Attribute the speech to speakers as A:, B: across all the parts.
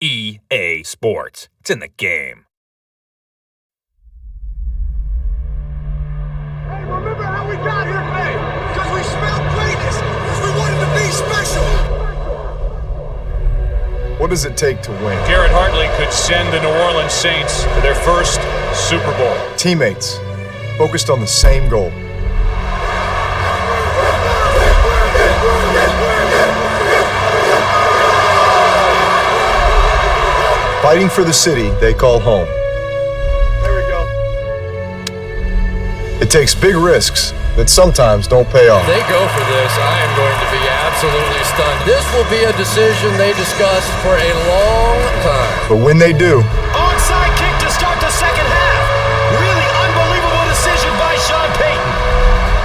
A: EA Sports. It's in the game.
B: Hey, remember how we got here today? Because we smelled greatness. Because we wanted to be special.
C: What does it take to win?
D: Garrett Hartley could send the New Orleans Saints to their first Super Bowl.
C: Teammates, focused on the same goal. Fighting for the city they call home.
B: There we go.
C: It takes big risks that sometimes don't pay off.
E: If they go for this, I am going to be absolutely stunned. This will be a decision they discuss for a long time.
C: But when they do,
B: Onside kick to start the second half. Really unbelievable decision by Sean Payton.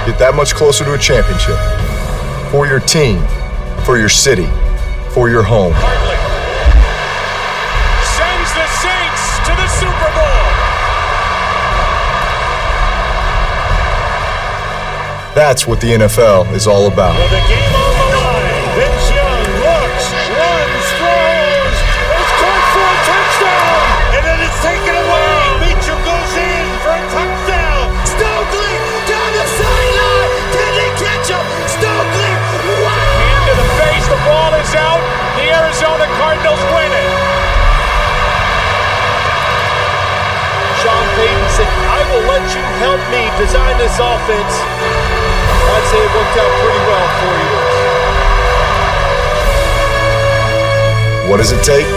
C: get that much closer to a championship. For your team, for your city, for your home.
D: Hartley sends the Saints to the Super Bowl.
C: That's what the NFL is all about.
D: With the game on the line, Vince Young looks, runs, throws. It's caught for a touchdown, and then it's taken away. Beecher goes in for a touchdown.
B: Stokely down the sideline. Can he catch him? Stokely, wow!
D: Hand to the face, the ball is out. The Arizona Cardinals win it.
F: Sean Payton said, I will let you help me design this offense. I'd say it worked out pretty well for you.
C: What does it take?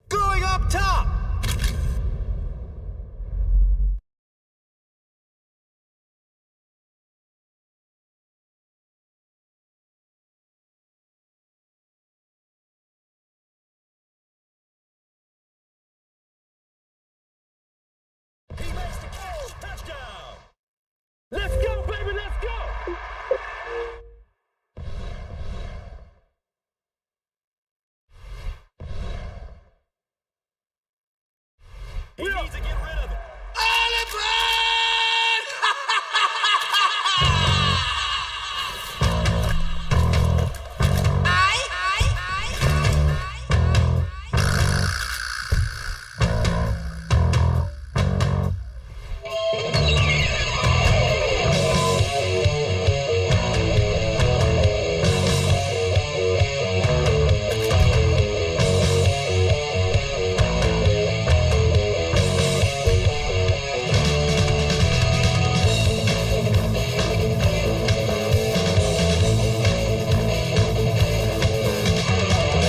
B: Going up top. He makes the catch. Touchdown. Let's go, baby. Let's go. He needs to get rid of it.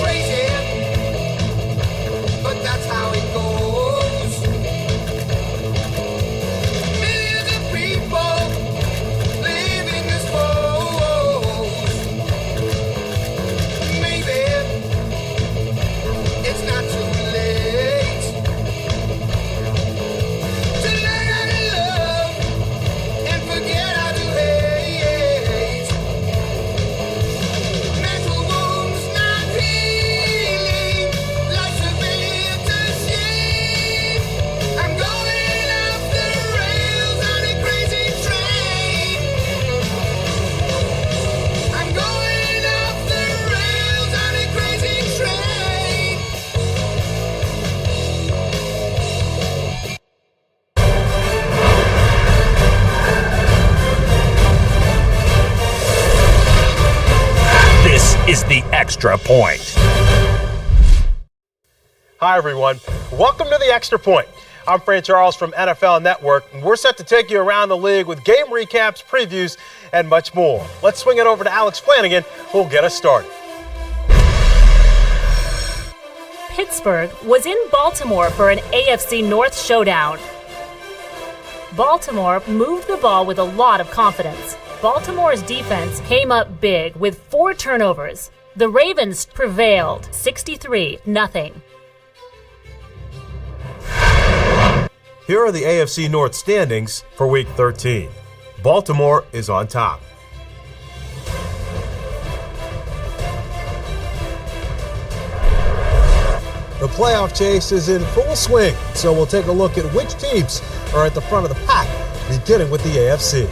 B: Crazy, but that's how it goes. Millions of people living this woes. Maybe it's not too late to learn how to love and forget how to hate. Mental wounds not healing, life's a bit of shame. I'm going off the rails on a crazy train. I'm going off the rails on a crazy train.
A: This is the Extra Point.
F: Hi, everyone. Welcome to the Extra Point. I'm Fran Charles from NFL Network, and we're set to take you around the league with game recaps, previews, and much more. Let's swing it over to Alex Flanagan, who'll get us started.
G: Pittsburgh was in Baltimore for an AFC North showdown. Baltimore moved the ball with a lot of confidence. Baltimore's defense came up big with 4 turnovers. The Ravens prevailed 63-0.
F: Here are the AFC North standings for Week 13. Baltimore is on top. The playoff chase is in full swing, so we'll take a look at which teams are at the front of the pack, beginning with the AFC.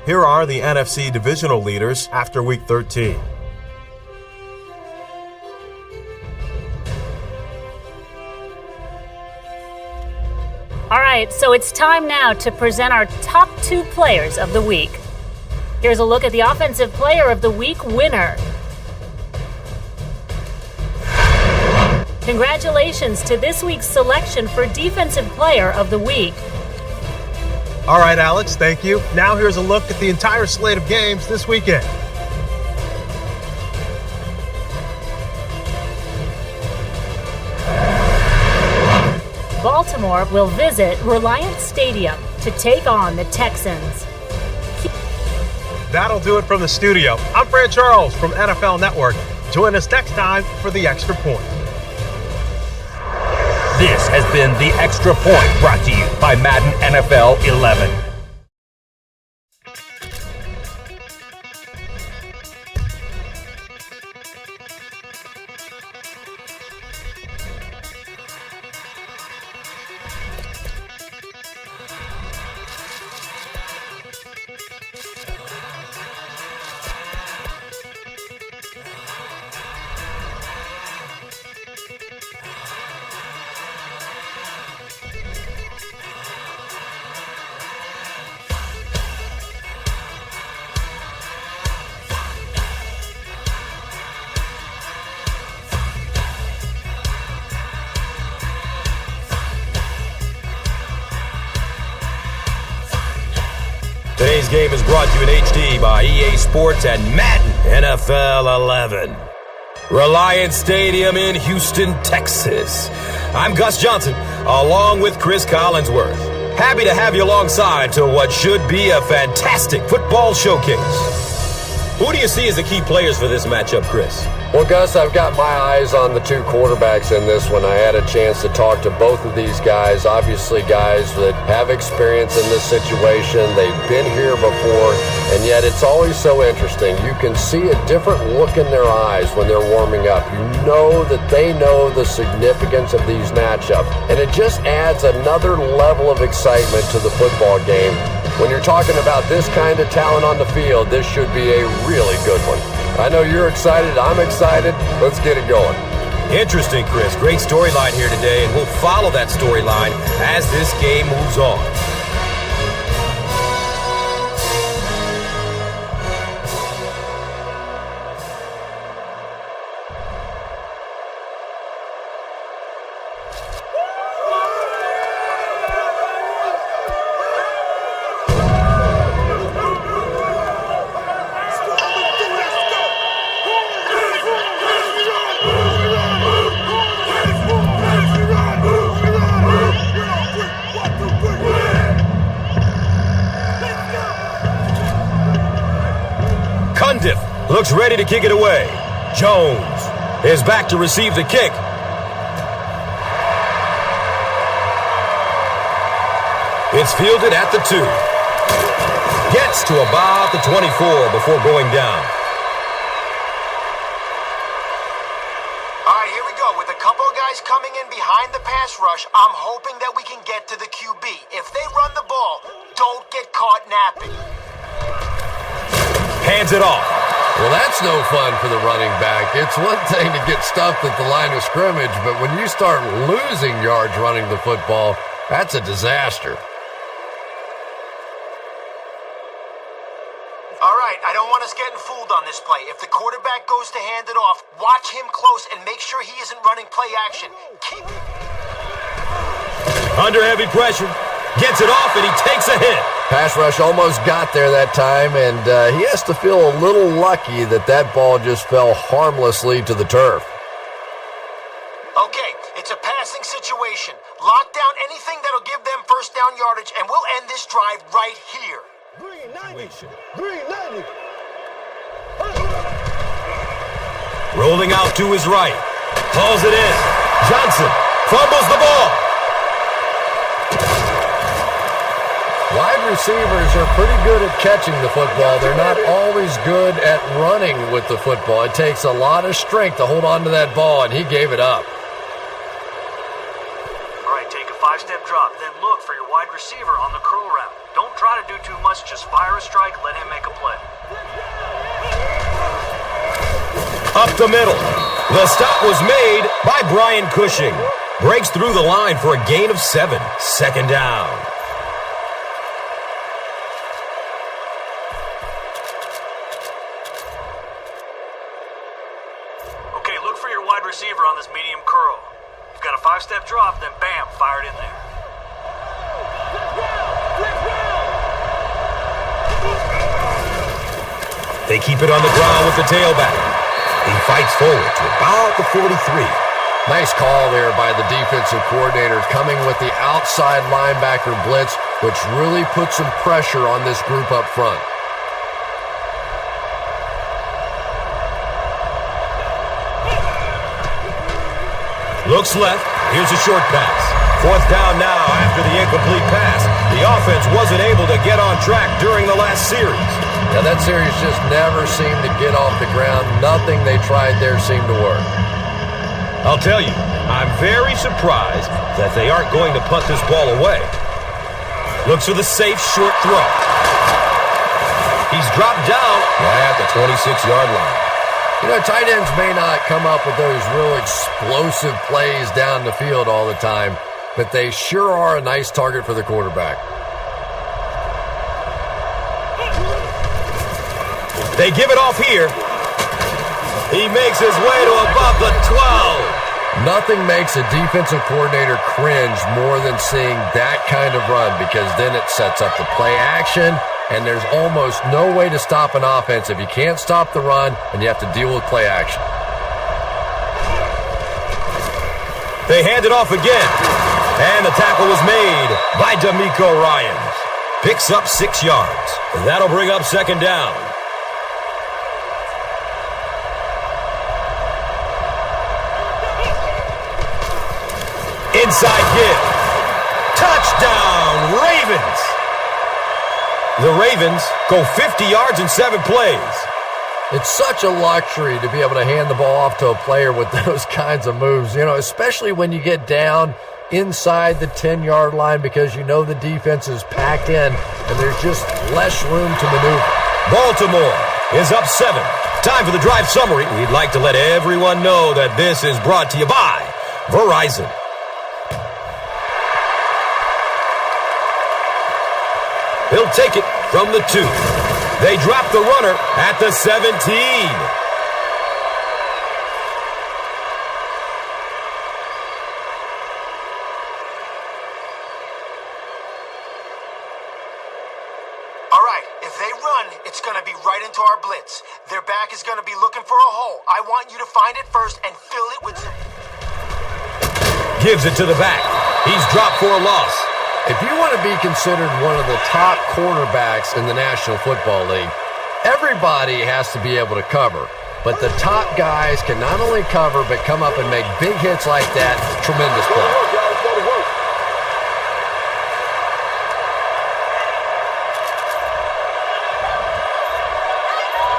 F: Here are the NFC divisional leaders after Week 13.
G: All right, so it's time now to present our top 2 players of the week. Here's a look at the Offensive Player of the Week winner. Congratulations to this week's selection for Defensive Player of the Week.
F: All right, Alex, thank you. Now here's a look at the entire slate of games this weekend.
G: Baltimore will visit Reliance Stadium to take on the Texans.
F: That'll do it from the studio. I'm Fran Charles from NFL Network. Join us next time for The Extra Point.
A: This has been The Extra Point, brought to you by Madden NFL 11.
H: Today's game is brought to you in HD by EA Sports and Madden NFL 11. Reliance Stadium in Houston, Texas. I'm Gus Johnson, along with Chris Collinsworth. Happy to have you alongside to what should be a fantastic football showcase. Who do you see as the key players for this matchup, Chris?
E: Well, Gus, I've got my eyes on the 2 quarterbacks in this one. I had a chance to talk to both of these guys, obviously guys that have experience in this situation. They've been here before, and yet it's always so interesting. You can see a different look in their eyes when they're warming up. You know that they know the significance of these matchups, and it just adds another level of excitement to the football game. When you're talking about this kind of talent on the field, this should be a really good one. I know you're excited. I'm excited. Let's get it going.
H: Interesting, Chris. Great storyline here today, and we'll follow that storyline as this game moves on. Looks ready to kick it away. Jones is back to receive the kick. It's fielded at the 2. Gets to about the 24 before going down.
I: All right, here we go. With a couple of guys coming in behind the pass rush, I'm hoping that we can get to the QB. If they run the ball, don't get caught napping.
H: Hands it off.
E: Well, that's no fun for the running back. It's one thing to get stuffed at the line of scrimmage, but when you start losing yards running the football, that's a disaster.
I: All right, I don't want us getting fooled on this play. If the quarterback goes to hand it off, watch him close and make sure he isn't running play action. Keep
H: under heavy pressure. Gets it off, and he takes a hit.
E: Pass rush almost got there that time, and he has to feel a little lucky that that ball just fell harmlessly to the turf.
I: Okay, it's a passing situation. Lock down anything that'll give them first down yardage, and we'll end this drive right here.
D: 390.
H: Rolling out to his right. Calls it in. Johnson fumbles the ball.
E: Wide receivers are pretty good at catching the football. They're not always good at running with the football. It takes a lot of strength to hold on to that ball, and he gave it up.
J: All right, take a 5-step drop, then look for your wide receiver on the curl route. Don't try to do too much, just fire a strike, let him make a play.
H: Up the middle. The stop was made by Brian Cushing. Breaks through the line for a gain of 7. Second down.
J: Okay, look for your wide receiver on this medium curl. You've got a 5-step drop, then bam, fire it in there.
H: They keep it on the ground with the tailback. He fights forward to about the 43.
E: Nice call there by the defensive coordinator, coming with the outside linebacker blitz, which really puts some pressure on this group up front.
H: Looks left. Here's a short pass. Fourth down now after the incomplete pass. The offense wasn't able to get on track during the last series.
E: Now that series just never seemed to get off the ground. Nothing they tried there seemed to work.
H: I'll tell you, I'm very surprised that they aren't going to punt this ball away. Looks for the safe short throw. He's dropped down at the 26-yard line.
E: You know, tight ends may not come up with those real explosive plays down the field all the time, but they sure are a nice target for the quarterback.
H: They give it off here. He makes his way to about the 12.
E: Nothing makes a defensive coordinator cringe more than seeing that kind of run, because then it sets up the play action, and there's almost no way to stop an offense if you can't stop the run and you have to deal with play action.
H: They hand it off again, and the tackle was made by D'Amico Ryans. Picks up 6 yards. That'll bring up second down. Inside give. Touchdown, Ravens. The Ravens go 50 yards in 7 plays.
E: It's such a luxury to be able to hand the ball off to a player with those kinds of moves, you know, especially when you get down inside the 10-yard line, because you know the defense is packed in and there's just less room to maneuver.
H: Baltimore is up 7. Time for the drive summary. We'd like to let everyone know that this is brought to you by Verizon. He'll take it from the 2. They drop the runner at the 17.
I: All right, if they run, it's going to be right into our blitz. Their back is going to be looking for a hole. I want you to find it first and fill it with some...
H: Gives it to the back. He's dropped for a loss.
E: If you want to be considered one of the top cornerbacks in the National Football League, everybody has to be able to cover. But the top guys can not only cover, but come up and make big hits like that. Tremendous play.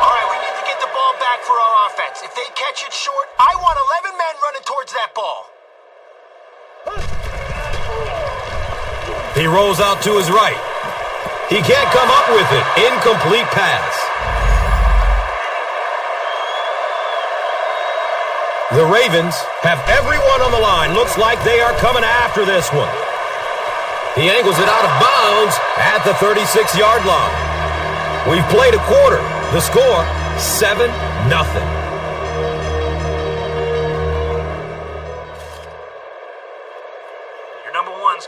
I: All right, we need to get the ball back for our offense. If they catch it short, I want 11 men running towards that ball.
H: He rolls out to his right. He can't come up with it. Incomplete pass. The Ravens have everyone on the line. Looks like they are coming after this one. He angles it out of bounds at the 36-yard line. We've played a quarter. The score, 7-0.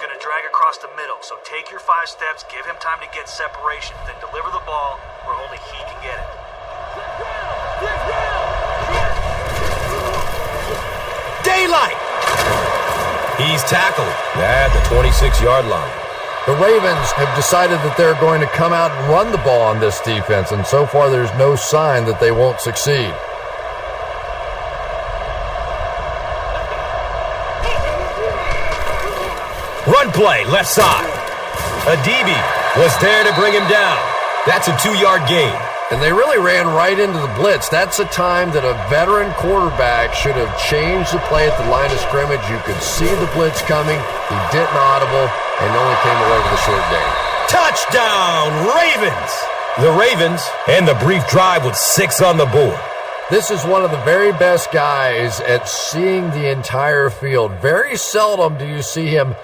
J: Going to drag across the middle, so take your 5 steps, give him time to get separation, then deliver the ball where only he can get it.
H: Daylight! He's tackled at the 26-yard line.
E: The Ravens have decided that they're going to come out and run the ball on this defense, and so far there's no sign that they won't succeed.
H: Run play, left side. Adibi was there to bring him down. That's a 2-yard gain.
E: And they really ran right into the blitz. That's a time that a veteran quarterback should have changed the play at the line of scrimmage. You could see the blitz coming. He didn't audible and only came away with a short gain.
H: Touchdown, Ravens! The Ravens end the brief drive with 6 on the board.
E: This is one of the very best guys at seeing the entire field. Very seldom do you see him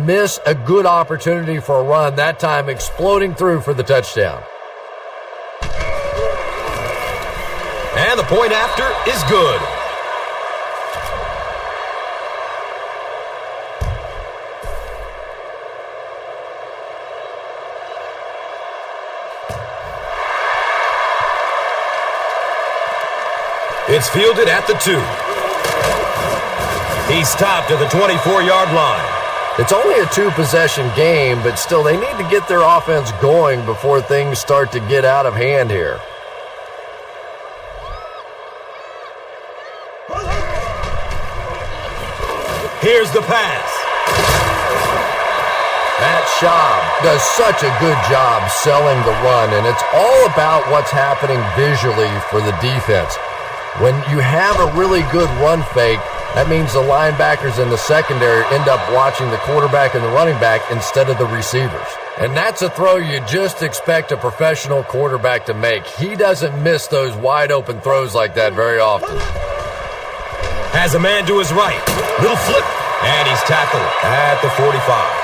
E: miss a good opportunity for a run, that time exploding through for the touchdown.
H: And the point after is good. It's fielded at the 2. He stopped at the 24-yard line.
E: It's only a 2-possession game, but still they need to get their offense going before things start to get out of hand here.
H: Here's the pass.
E: Matt Schaub does such a good job selling the run, and it's all about what's happening visually for the defense. When you have a really good run fake, that means the linebackers in the secondary end up watching the quarterback and the running back instead of the receivers. And that's a throw you just expect a professional quarterback to make. He doesn't miss those wide open throws like that very often.
H: Has a man to his right. Little flip. And he's tackled at the 45.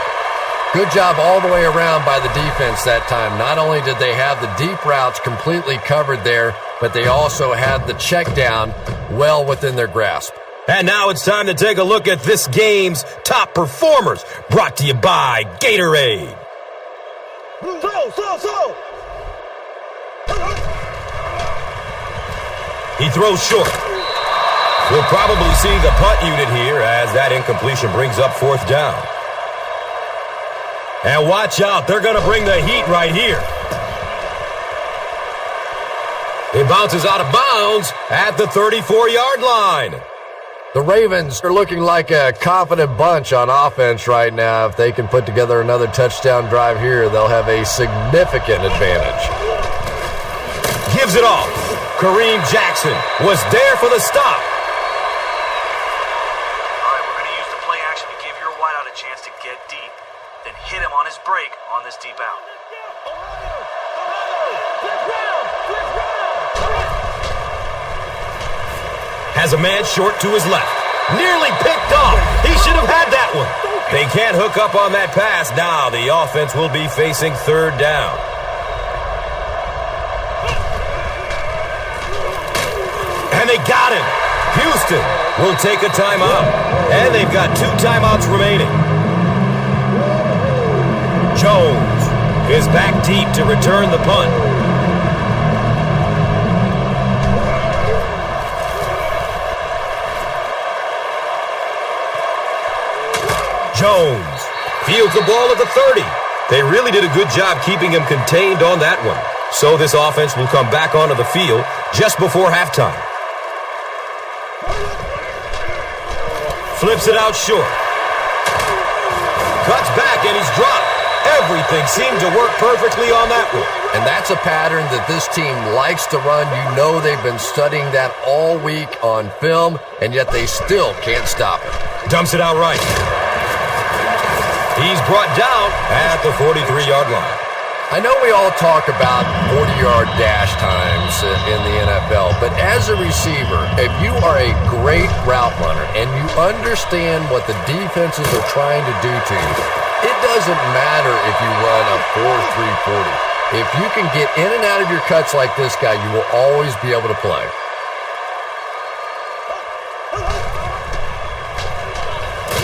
E: Good job all the way around by the defense that time. Not only did they have the deep routes completely covered there, but they also had the check down well within their grasp.
H: And now it's time to take a look at this game's top performers. Brought to you by Gatorade. He throws short. We'll probably see the punt unit here as that incompletion brings up 4th down. And watch out, they're going to bring the heat right here. It bounces out of bounds at the 34-yard line.
E: The Ravens are looking like a confident bunch on offense right now. If they can put together another touchdown drive here, they'll have a significant advantage.
H: Gives it off. Kareem Jackson was there for the stop.
J: Chance to get deep, then hit him on his break on this deep out.
H: Has a man short to his left. Nearly picked off. He should have had that one. They can't hook up on that pass. Now the offense will be facing 3rd down. And they got him. Houston will take a timeout. And they've got 2 timeouts remaining. Jones is back deep to return the punt. Jones fields the ball at the 30. They really did a good job keeping him contained on that one. So this offense will come back onto the field just before halftime. Flips it out short. Cuts back and he's dropped. Everything seemed to work perfectly on that one.
E: And that's a pattern that this team likes to run. You know they've been studying that all week on film, and yet they still can't stop it.
H: Dumps it out right. He's brought down at the 43-yard line.
E: I know we all talk about 40-yard dash times in the NFL, but as a receiver, if you are a great route runner and you understand what the defenses are trying to do to you, it doesn't matter if you run a 4.340. If you can get in and out of your cuts like this guy, you will always be able to play.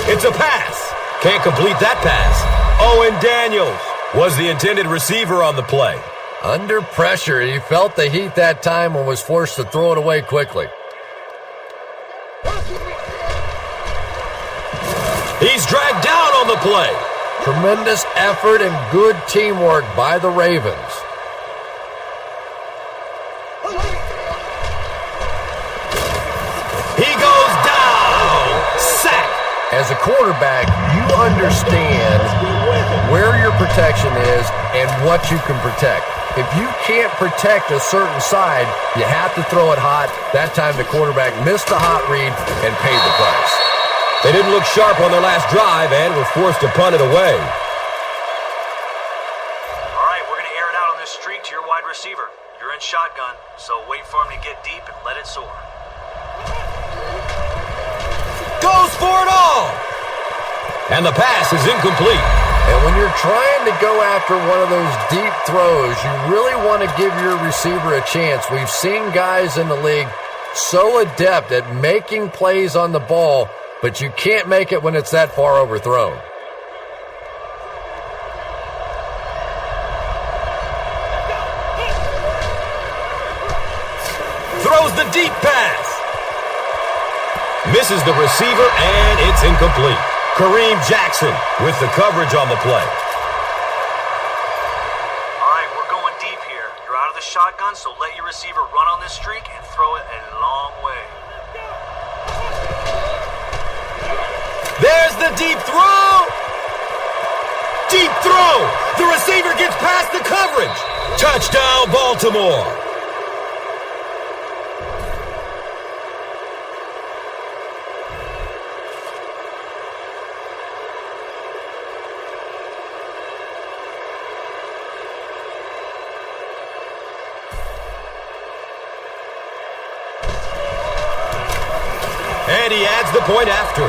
H: It's a pass. Can't complete that pass. Owen Daniels was the intended receiver on the play.
E: Under pressure, he felt the heat that time and was forced to throw it away quickly.
H: He's dragged down on the play.
E: Tremendous effort and good teamwork by the Ravens.
H: He goes down. Sack.
E: As a quarterback, you understand where your protection is and what you can protect. If you can't protect a certain side, you have to throw it hot. That time the quarterback missed the hot read and paid the price.
H: They didn't look sharp on their last drive and were forced to punt it away.
J: All right, we're going to air it out on this streak to your wide receiver. You're in shotgun, so wait for him to get deep and let it soar.
H: Goes for it all! And the pass is incomplete.
E: And when you're trying to go after one of those deep throws, you really want to give your receiver a chance. We've seen guys in the league so adept at making plays on the ball, but you can't make it when it's that far overthrown.
H: Throws the deep pass. Misses the receiver, and it's incomplete. Kareem Jackson with the coverage on the play.
J: All right, we're going deep here. You're out of the shotgun, so let your receiver run on this streak and throw it a long way.
H: There's the deep throw. Deep throw. The receiver gets past the coverage. Touchdown, Baltimore. And he adds the point after.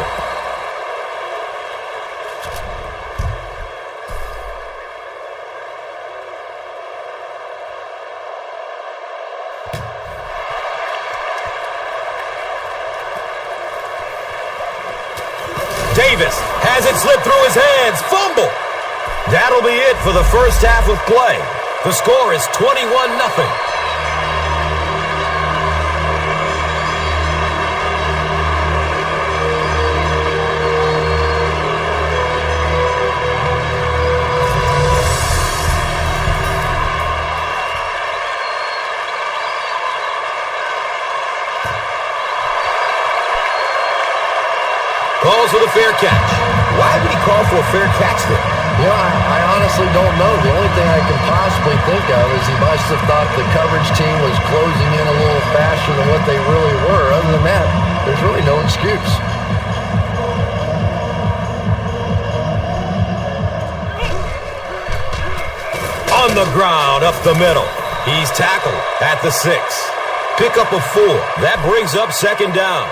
H: Davis has it slip through his hands. Fumble. That'll be it for the first half of play. The score is 21-0. Calls for the fair catch. Why would he call for a fair catch there?
E: You know, I honestly don't know. The only thing I can possibly think of is he must have thought the coverage team was closing in a little faster than what they really were. Other than that, there's really no excuse.
H: On the ground, up the middle. He's tackled at the 6. Pick up a 4. That brings up second down.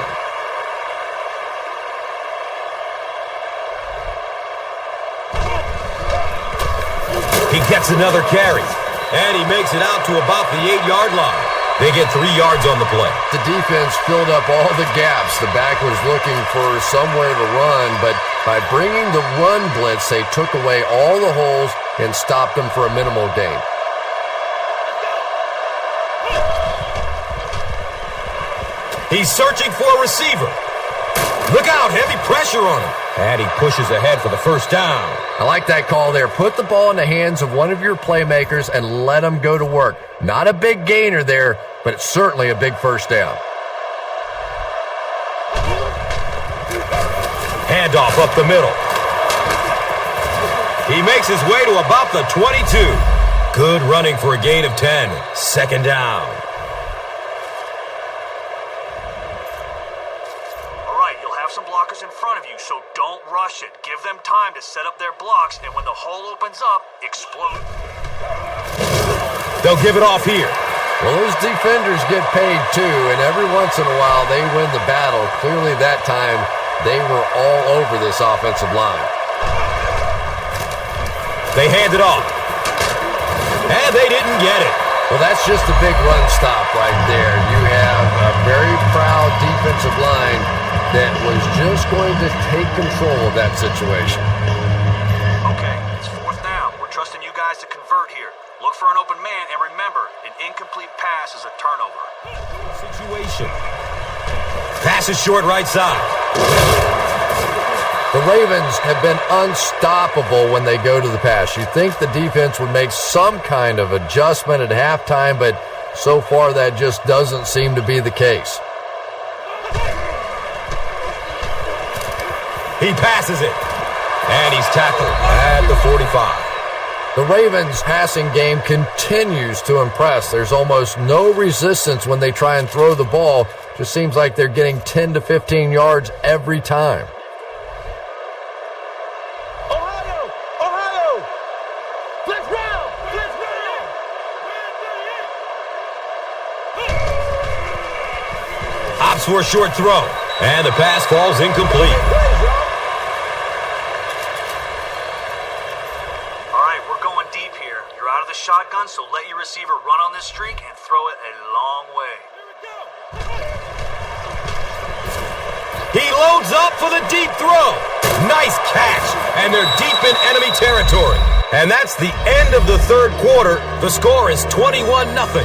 H: He gets another carry, and he makes it out to about the 8-yard line. They get 3 yards on the play.
E: The defense filled up all the gaps. The back was looking for somewhere to run, but by bringing the run blitz, they took away all the holes and stopped them for a minimal gain.
H: He's searching for a receiver. Look out, heavy pressure on him. And he pushes ahead for the first down.
E: I like that call there. Put the ball in the hands of one of your playmakers and let them go to work. Not a big gainer there, but it's certainly a big first down.
H: Handoff up the middle. He makes his way to about the 22. Good running for a gain of 10. Second down.
J: Some blockers in front of you, so don't rush it. Give them time to set up their blocks, and when the hole opens up, explode.
H: They'll give it off here.
E: Well, those defenders get paid too, and every once in a while they win the battle. Clearly that time they were all over this offensive line.
H: They hand it off, and they didn't get it.
E: Well, that's just a big run stop right there. You have a very proud defensive line that was just going to take control of that situation.
J: Okay, it's 4th down. We're trusting you guys to convert here. Look for an open man, and remember, an incomplete pass is a turnover.
H: Situation. Pass is short right side.
E: The Ravens have been unstoppable when they go to the pass. You think the defense would make some kind of adjustment at halftime, but so far that just doesn't seem to be the case.
H: He passes it. And he's tackled at the 45.
E: The Ravens' passing game continues to impress. There's almost no resistance when they try and throw the ball. Just seems like they're getting 10 to 15 yards every time.
D: Ohio! Let's round!
H: Opts for a short throw, and the pass falls incomplete.
J: Shotgun, so let your receiver run on this streak and throw it a long way.
H: He loads up for the deep throw. Nice catch, and they're deep in enemy territory. And that's the end of the third quarter. The score is 21-0.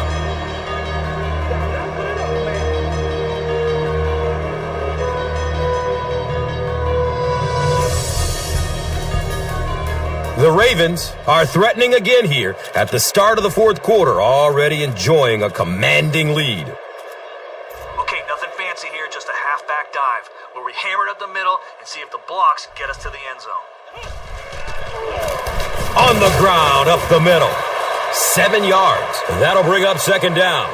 H: The Ravens are threatening again here at the start of the fourth quarter, already enjoying a commanding lead.
J: Okay, nothing fancy here, just a halfback dive, where we hammer it up the middle and see if the blocks get us to the end zone.
H: On the ground, up the middle. 7 yards. That'll bring up second down.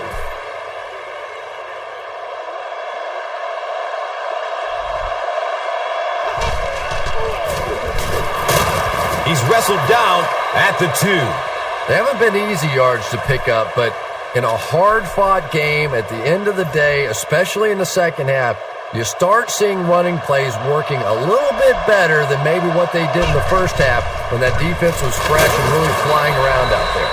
H: He's wrestled down at the 2.
E: They haven't been easy yards to pick up, but in a hard-fought game at the end of the day, especially in the second half, you start seeing running plays working a little bit better than maybe what they did in the first half when that defense was fresh and really flying around out there.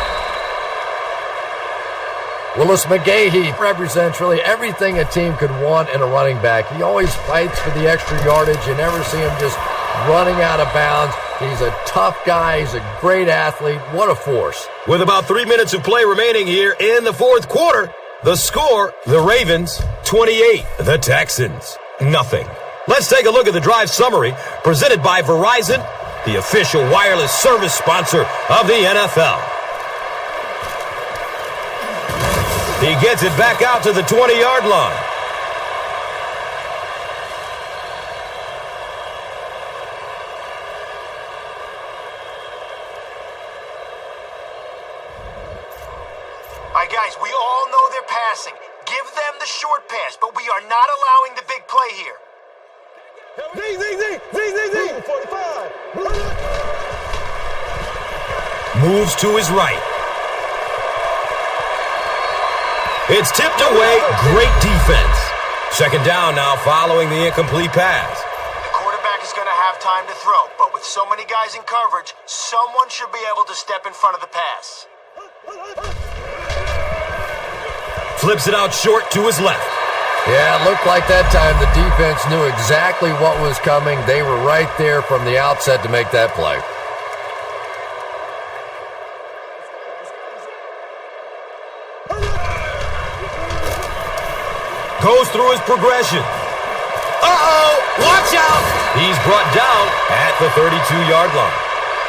E: Willis McGahee represents really everything a team could want in a running back. He always fights for the extra yardage. You never see him just running out of bounds. He's a tough guy. He's a great athlete. What a force.
H: With about 3 minutes of play remaining here in the fourth quarter, the score, the Ravens 28, the Texans nothing. Let's take a look at the drive summary presented by Verizon, the official wireless service sponsor of the NFL. He gets it back out to the 20-yard line.
I: Guys, we all know they're passing. Give them the short pass, but we are not allowing the big play here.
D: Z, 45.
H: Moves to his right. It's tipped away. Great defense. Second down now following the incomplete pass.
I: The quarterback is going to have time to throw, but with so many guys in coverage, someone should be able to step in front of the pass.
H: Flips it out short to his left.
E: Yeah, it looked like that time the defense knew exactly what was coming. They were right there from the outset to make that play.
H: Goes through his progression. Uh-oh! Watch out! He's brought down at the 32-yard line.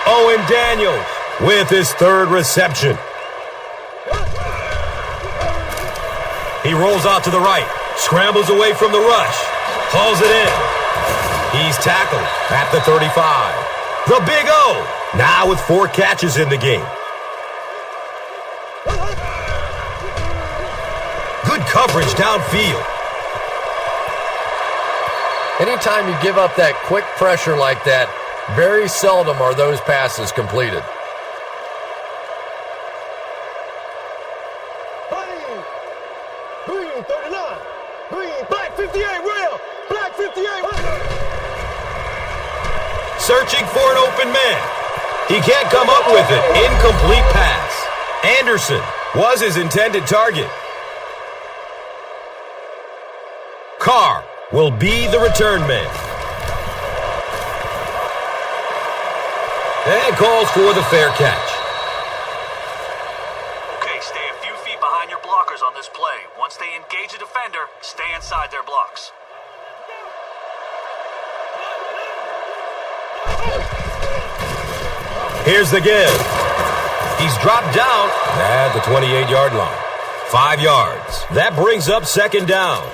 H: Owen Daniels with his third reception. He rolls out to the right, scrambles away from the rush, hauls it in. He's tackled at the 35. The Big O, now with 4 catches in the game. Good coverage downfield.
E: Anytime you give up that quick pressure like that, very seldom are those passes completed.
D: Green 39. Green, black 58, real. Black 58.
H: Searching for an open man. He can't come up with it. Incomplete pass. Anderson was his intended target. Carr will be the return man. And calls for the fair catch.
J: Okay, stay a few feet behind your blockers on this play. Once they engage a defender, stay inside their blocks.
H: Here's the give. He's dropped down at the 28-yard line. 5 yards. That brings up second down.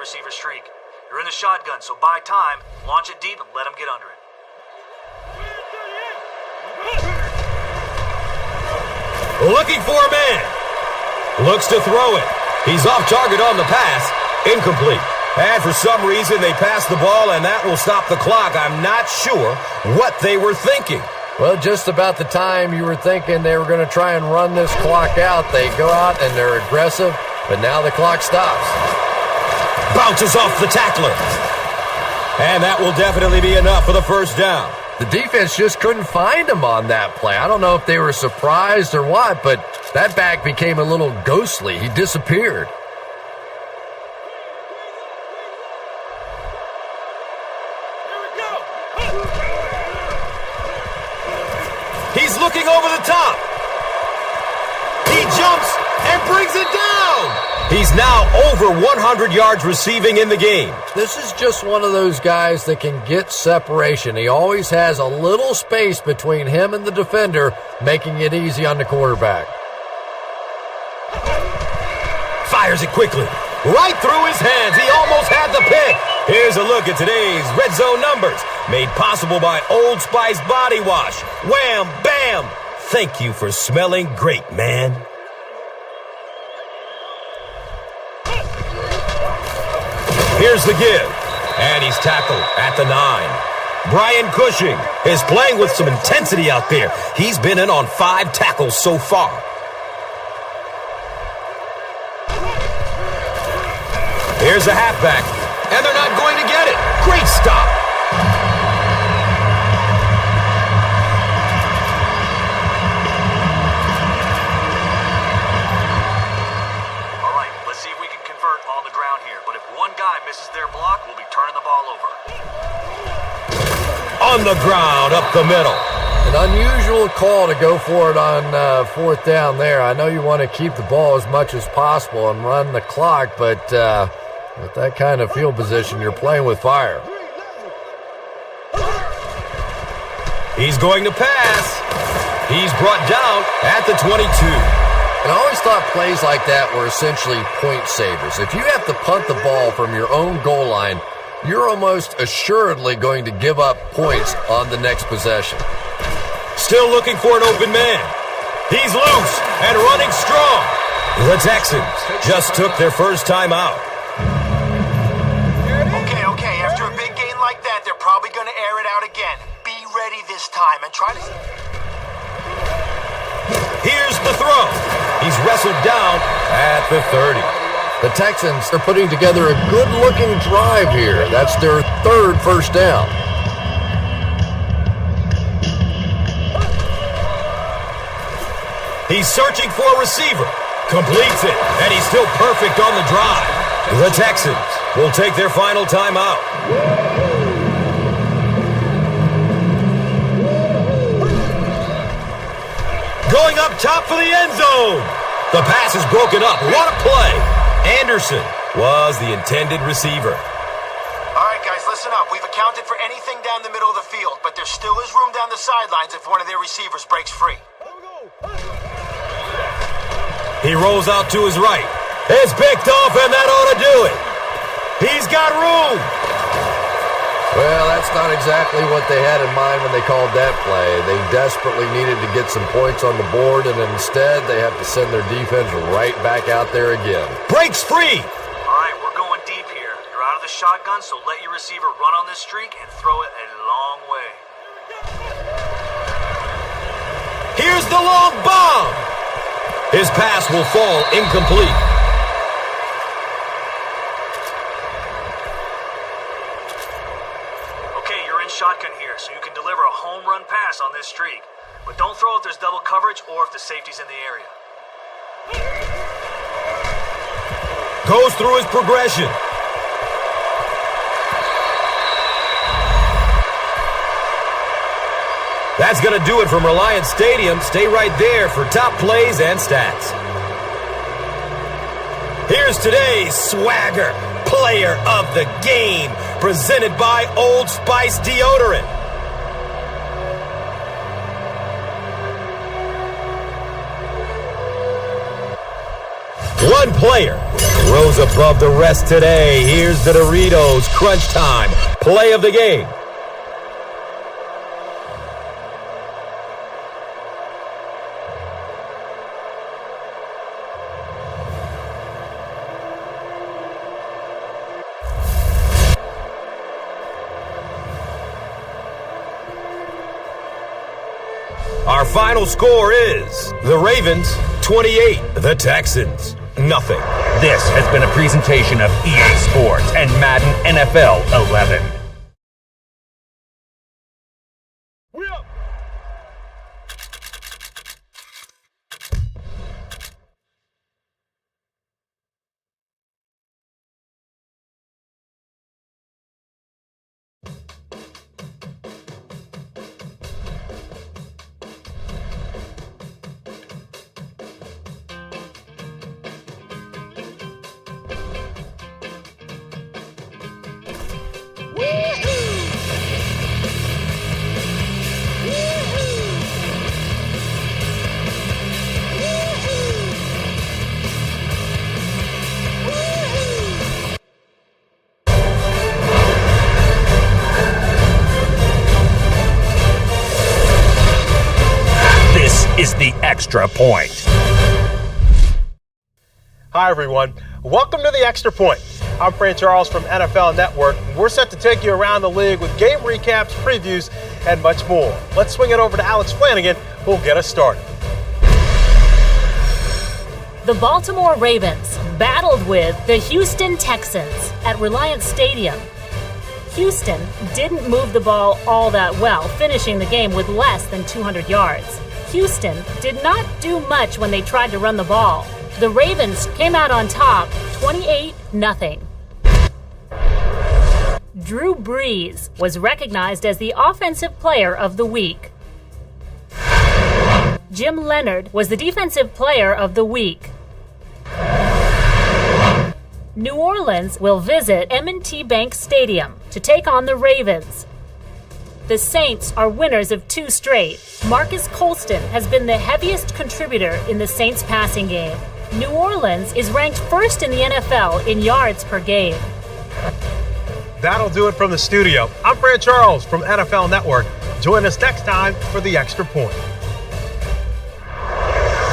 J: receiver streak. You're in the shotgun, so buy time, launch it deep, and let him get under it.
H: Looking for a man. Looks to throw it. He's off target on the pass. Incomplete. And for some reason, they passed the ball, and that will stop the clock. I'm not sure what they were thinking.
E: Well, just about the time you were thinking they were going to try and run this clock out, they go out and they're aggressive, but now the clock stops.
H: Bounces off the tackler. And that will definitely be enough for the first down.
E: The defense just couldn't find him on that play. I don't know if they were surprised or what, but that back became a little ghostly. He disappeared.
H: He's looking over the top. He jumps and brings it down. He's now over 100 yards receiving in the game.
E: This is just one of those guys that can get separation. He always has a little space between him and the defender, making it easy on the quarterback.
H: Fires it quickly. Right through his hands. He almost had the pick. Here's a look at today's Red Zone numbers. Made possible by Old Spice Body Wash. Wham, bam. Thank you for smelling great, man. Here's the give. And he's tackled at the 9. Brian Cushing is playing with some intensity out there. He's been in on 5 tackles so far. Here's a halfback, and they're not going to get it. Great stop.
J: All right, let's see if we can convert on the ground here. But if one guy misses their block, we'll be turning the ball over.
H: On the ground, up the middle.
E: An unusual call to go for it on 4th down there. I know you want to keep the ball as much as possible and run the clock, but with that kind of field position, you're playing with fire.
H: He's going to pass. He's brought down at the 22.
E: And I always thought plays like that were essentially point savers. If you have to punt the ball from your own goal line, you're almost assuredly going to give up points on the next possession.
H: Still looking for an open man. He's loose and running strong. The Texans just took their first time out.
I: Okay, after a big gain like that, they're probably going to air it out again. Be ready this time and try to...
H: Here's the throw. He's wrestled down at the 30.
E: The Texans are putting together a good-looking drive here. That's their 3rd first down.
H: He's searching for a receiver. Completes it, and he's still perfect on the drive. The Texans will take their final timeout. Going up top for the end zone. The pass is broken up. What a play. Anderson was the intended receiver.
I: All right, guys, listen up. We've accounted for anything down the middle of the field, but there still is room down the sidelines if one of their receivers breaks free.
H: He rolls out to his right. It's picked off, and that ought to do it. He's got room.
E: Well, that's not exactly what they had in mind when they called that play. They desperately needed to get some points on the board, and instead they have to send their defense right back out there again.
H: Breaks free.
J: All right, we're going deep here. You're out of the shotgun, so let your receiver run on this streak and throw it a long way.
H: Here's the long bomb. His pass will fall incomplete.
J: Okay, you're in shotgun here, so you can deliver a home run pass on this streak. But don't throw if there's double coverage or if the safety's in the area.
H: Goes through his progression. That's going to do it from Reliance Stadium. Stay right there for top plays and stats. Here's today's Swagger Player of the Game, presented by Old Spice Deodorant. One player rose above the rest today. Here's the Doritos Crunch Time play of the game. Our final score is the Ravens 28, the Texans nothing.
A: This has been a presentation of EA Sports and Madden NFL 11. Is the extra point.
F: Hi, everyone. Welcome to the Extra Point. I'm Fran Charles from NFL Network. We're set to take you around the league with game recaps, previews, and much more. Let's swing it over to Alex Flanagan, who'll get us started.
G: The Baltimore Ravens battled with the Houston Texans at Reliance Stadium. Houston didn't move the ball all that well, finishing the game with less than 200 yards. Houston did not do much when they tried to run the ball. The Ravens came out on top, 28-0. Drew Brees was recognized as the Offensive Player of the Week. Jim Leonard was the Defensive Player of the Week. New Orleans will visit M&T Bank Stadium to take on the Ravens. The Saints are winners of 2 straight. Marcus Colston has been the heaviest contributor in the Saints passing game. New Orleans is ranked first in the NFL in yards per game.
F: That'll do it from the studio. I'm Fran Charles from NFL Network. Join us next time for the Extra Point.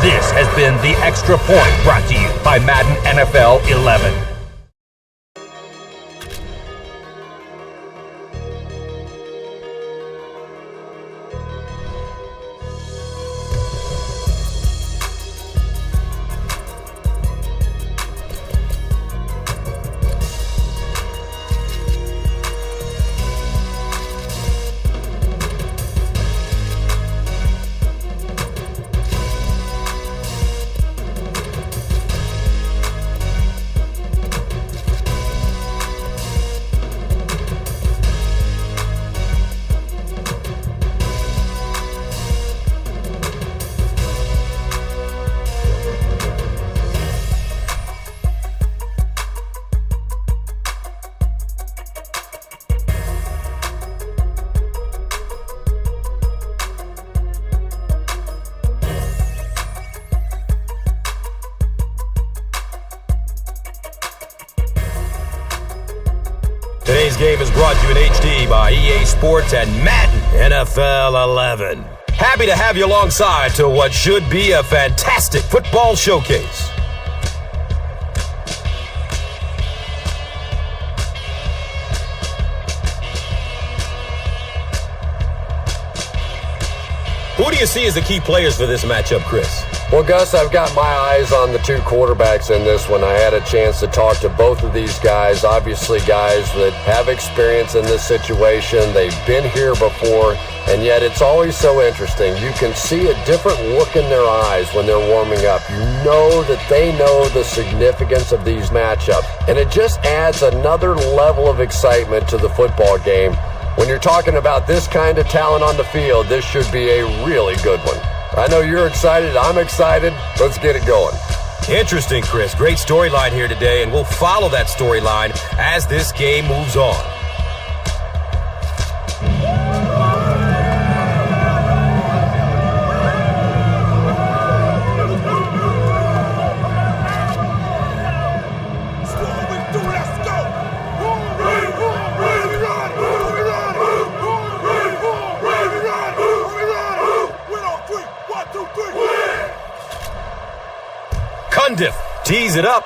A: This has been the Extra Point, brought to you by Madden NFL 11.
H: Today's game is brought to you in HD by EA Sports and Madden NFL 11. Happy to have you alongside to what should be a fantastic football showcase. Who do you see as the key players for this matchup, Chris?
E: Well, Gus, I've got my eyes on the 2 quarterbacks in this one. I had a chance to talk to both of these guys, obviously guys that have experience in this situation. They've been here before, and yet it's always so interesting. You can see a different look in their eyes when they're warming up. You know that they know the significance of these matchups, and it just adds another level of excitement to the football game. When you're talking about this kind of talent on the field, this should be a really good one. I know you're excited. I'm excited. Let's get it going.
H: Interesting, Chris. Great storyline here today, and we'll follow that storyline as this game moves on. Cundiff tees it up,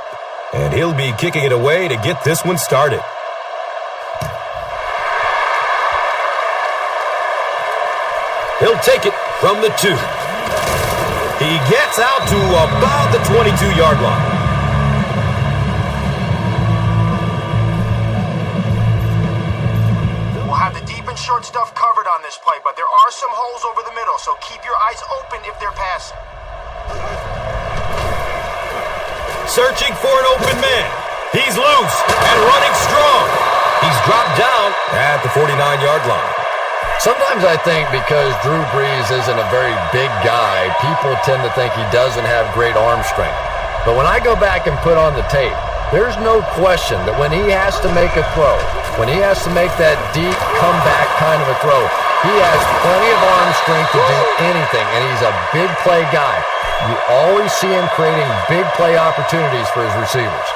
H: and he'll be kicking it away to get this one started. He'll take it from the 2. He gets out to about the 22-yard line.
I: We'll have the deep and short stuff covered on this play, but there are some holes over the middle, so keep your eyes open if they're passing.
H: Searching for an open man. He's loose and running strong. He's dropped down at the 49-yard line.
E: Sometimes I think because Drew Brees isn't a very big guy, people tend to think he doesn't have great arm strength. But when I go back and put on the tape, there's no question that when he has to make a throw, when he has to make that deep comeback kind of a throw, he has plenty of arm strength to do anything, and he's a big play guy. You always see him creating big play opportunities for his receivers.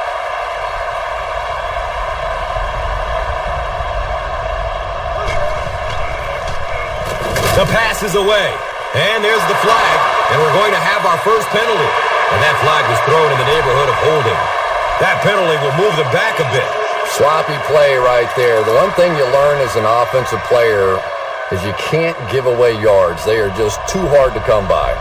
H: The pass is away, and there's the flag, and we're going to have our first penalty. And that flag was thrown in the neighborhood of holding. That penalty will move them back a bit.
E: Sloppy play right there. The one thing you learn as an offensive player is you can't give away yards. They are just too hard to come by.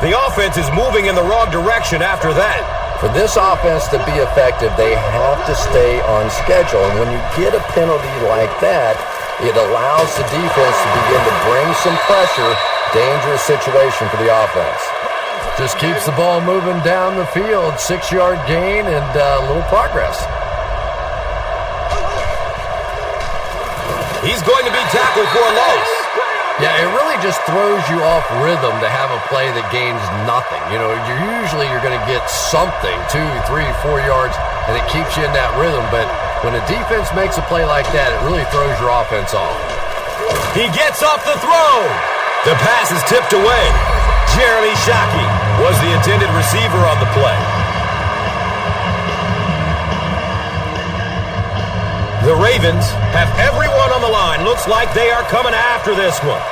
H: The offense is moving in the wrong direction after that.
E: For this offense to be effective, they have to stay on schedule. And when you get a penalty like that, it allows the defense to begin to bring some pressure. Dangerous situation for the offense. Just keeps the ball moving down the field. 6-yard gain and a little progress.
H: He's going to be tackled for a loss.
E: Yeah, it really just throws you off rhythm to have a play that gains nothing. You know, you're going to get something, 2, 3, 4 yards, and it keeps you in that rhythm. But when a defense makes a play like that, it really throws your offense off.
H: He gets off the throw. The pass is tipped away. Jeremy Shockey was the intended receiver on the play. The Ravens have everyone on the line. Looks like they are coming after this one.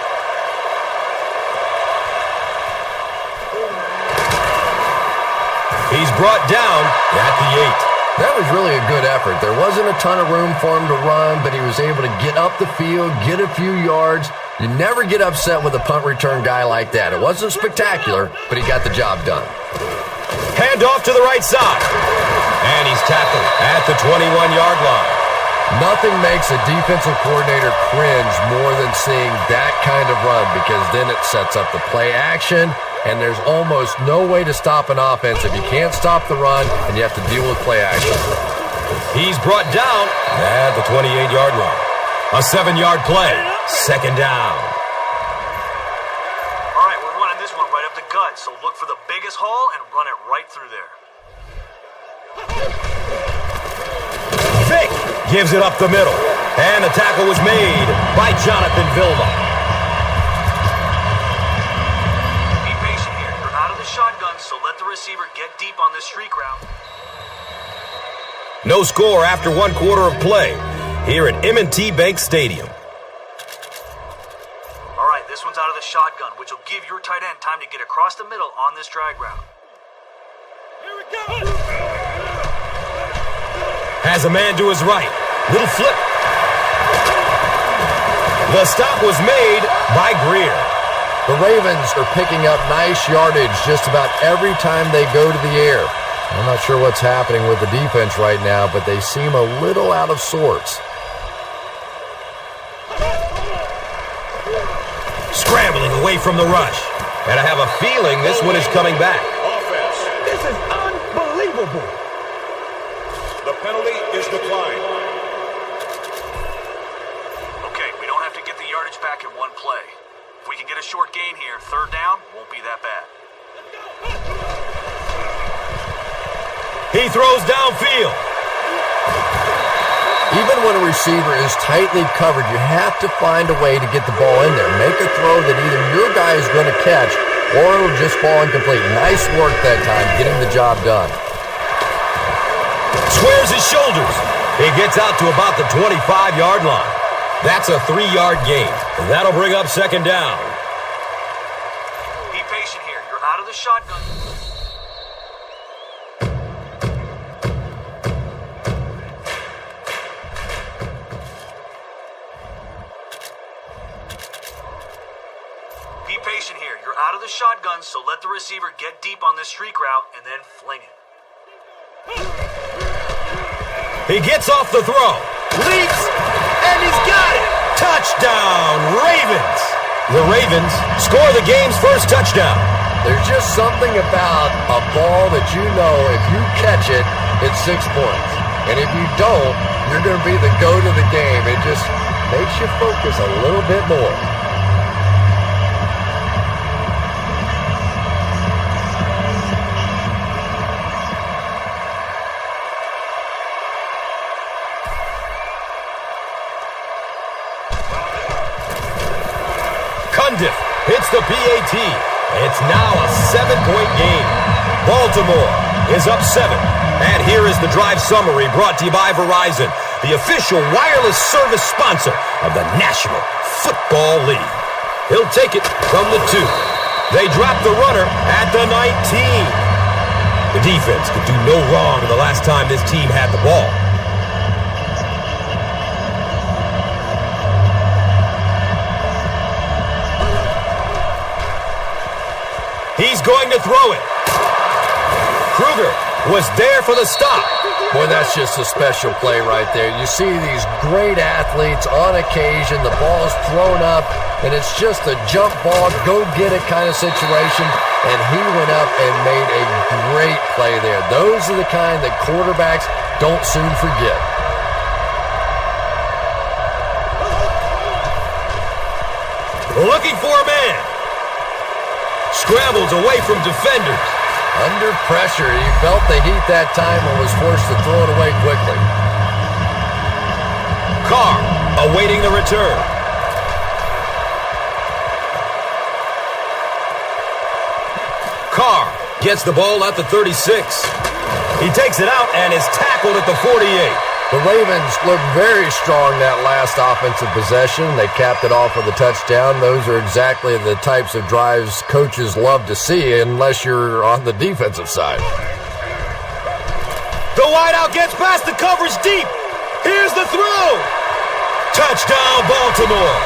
H: He's brought down at the 8.
E: That was really a good effort. There wasn't a ton of room for him to run, but he was able to get up the field, get a few yards. You never get upset with a punt return guy like that. It wasn't spectacular, but he got the job done.
H: Hand off to the right side. And he's tackled at the 21-yard line.
E: Nothing makes a defensive coordinator cringe more than seeing that kind of run, because then it sets up the play action, and there's almost no way to stop an offense if you can't stop the run and you have to deal with play action.
H: He's brought down at the 28-yard line. A 7-yard play. Second down.
J: All right, we're running this one right up the gut, so look for the biggest hole and run it right through there.
H: Vick gives it up the middle, and the tackle was made by Jonathan Vilma.
J: Be patient here. You're out of the shotgun, so let the receiver get deep on this streak route.
H: No score after 1 quarter of play here at M&T Bank Stadium.
J: All right, this one's out of the shotgun, which will give your tight end time to get across the middle on this drag route.
D: Here we go!
H: Has a man to his right. Little flip. The stop was made by Greer.
E: The Ravens are picking up nice yardage just about every time they go to the air. I'm not sure what's happening with the defense right now, but they seem a little out of sorts.
H: Scrambling away from the rush. And I have a feeling this one is coming back.
D: Offense. This is unbelievable. The penalty is declined.
J: Okay, we don't have to get the yardage back in one play. If we can get a short gain here, third down won't be that bad.
H: He throws downfield.
E: Even when a receiver is tightly covered, you have to find a way to get the ball in there. Make a throw that either your guy is going to catch or it'll just fall incomplete. Nice work that time, getting the job done.
H: Squares his shoulders. He gets out to about the 25-yard line. That's a 3-yard gain. And that'll bring up second down.
J: Be patient here. You're out of the shotgun. Be patient here. You're out of the shotgun, so let the receiver get deep on this streak route and then fling it.
H: He gets off the throw, leaps, and he's got it! Touchdown, Ravens! The Ravens score the game's first touchdown.
E: There's just something about a ball that you know if you catch it, it's 6 points. And if you don't, you're going to be the GOAT of the game. It just makes you focus a little bit more.
H: Hits the PAT. It's now a 7-point game. Baltimore is up 7. And here is the drive summary brought to you by Verizon, the official wireless service sponsor of the National Football League. He'll take it from the 2. They drop the runner at the 19. The defense could do no wrong the last time this team had the ball. He's going to throw it. Kruger was there for the stop.
E: Boy, that's just a special play right there. You see these great athletes on occasion, the ball's thrown up, and it's just a jump ball, go get it kind of situation, and he went up and made a great play there. Those are the kind that quarterbacks don't soon forget.
H: Looking for a man. Scrambles away from defenders.
E: Under pressure, he felt the heat that time and was forced to throw it away quickly.
H: Carr awaiting the return. Carr gets the ball at the 36. He takes it out and is tackled at the 48.
E: The Ravens looked very strong that last offensive possession. They capped it off with a touchdown. Those are exactly the types of drives coaches love to see, unless you're on the defensive side.
H: The wideout gets past the coverage deep. Here's the throw. Touchdown, Baltimore.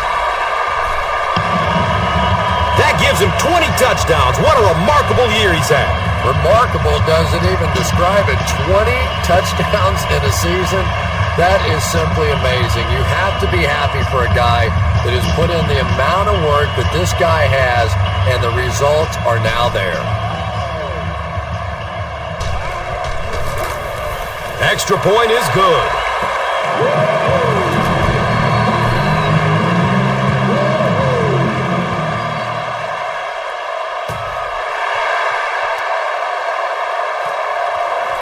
H: That gives him 20 touchdowns. What a remarkable year he's had.
E: Remarkable doesn't even describe it. 20 touchdowns in a season. That is simply amazing. You have to be happy for a guy that has put in the amount of work that this guy has, and the results are now there.
H: Extra point is good.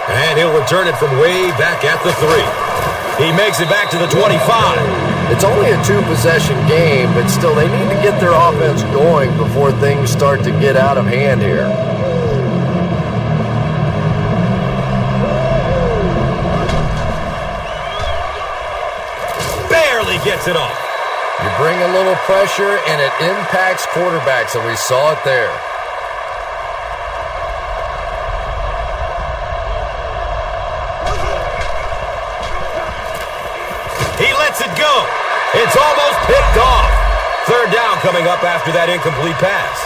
H: And he'll return it from way back at the 3. He makes it back to the 25.
E: It's only a 2-possession game, but still they need to get their offense going before things start to get out of hand here.
H: Barely gets it off.
E: You bring a little pressure and it impacts quarterbacks, and we saw it there.
H: Go. It's almost picked off. Third down coming up after that incomplete pass.